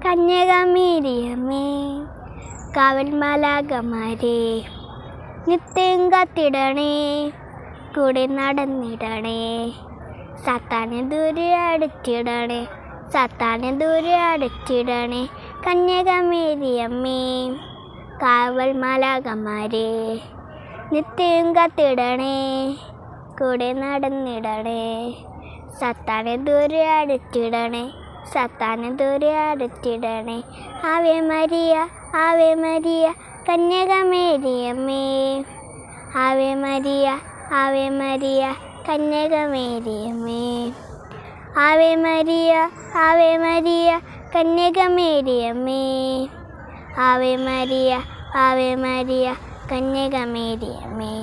കന്യകമേരിയമ്മേ, കാവൽ മാലാഖമാരേ, നിത്യം കാത്തിടണേ, കൂടെ നടന്നിടണേ, സാത്താനെ ദൂരെ അടച്ചിടണേ, സാത്താനെ ദൂരെ അടച്ചിടണേ. കന്യകമേരിയമ്മേ, കാവൽ മാലാഖമാരേ, നിത്യം കാത്തിടണേ, കൂടെ നടന്നിടണേ, സാത്താനെ ദൂരെ അടച്ചിടണേ, സാത്താനെ ദൂരെ അടച്ചിടണേ. Ave Maria, Ave Maria, കന്യകമേരിയമ്മേ, Ave Maria, Ave Maria, കന്യകമേരിയമ്മേ, Ave Maria, Ave Maria, കന്യകമേരിയമ്മേ, Ave Maria, Ave Maria, കന്യകമേരിയമ്മേ.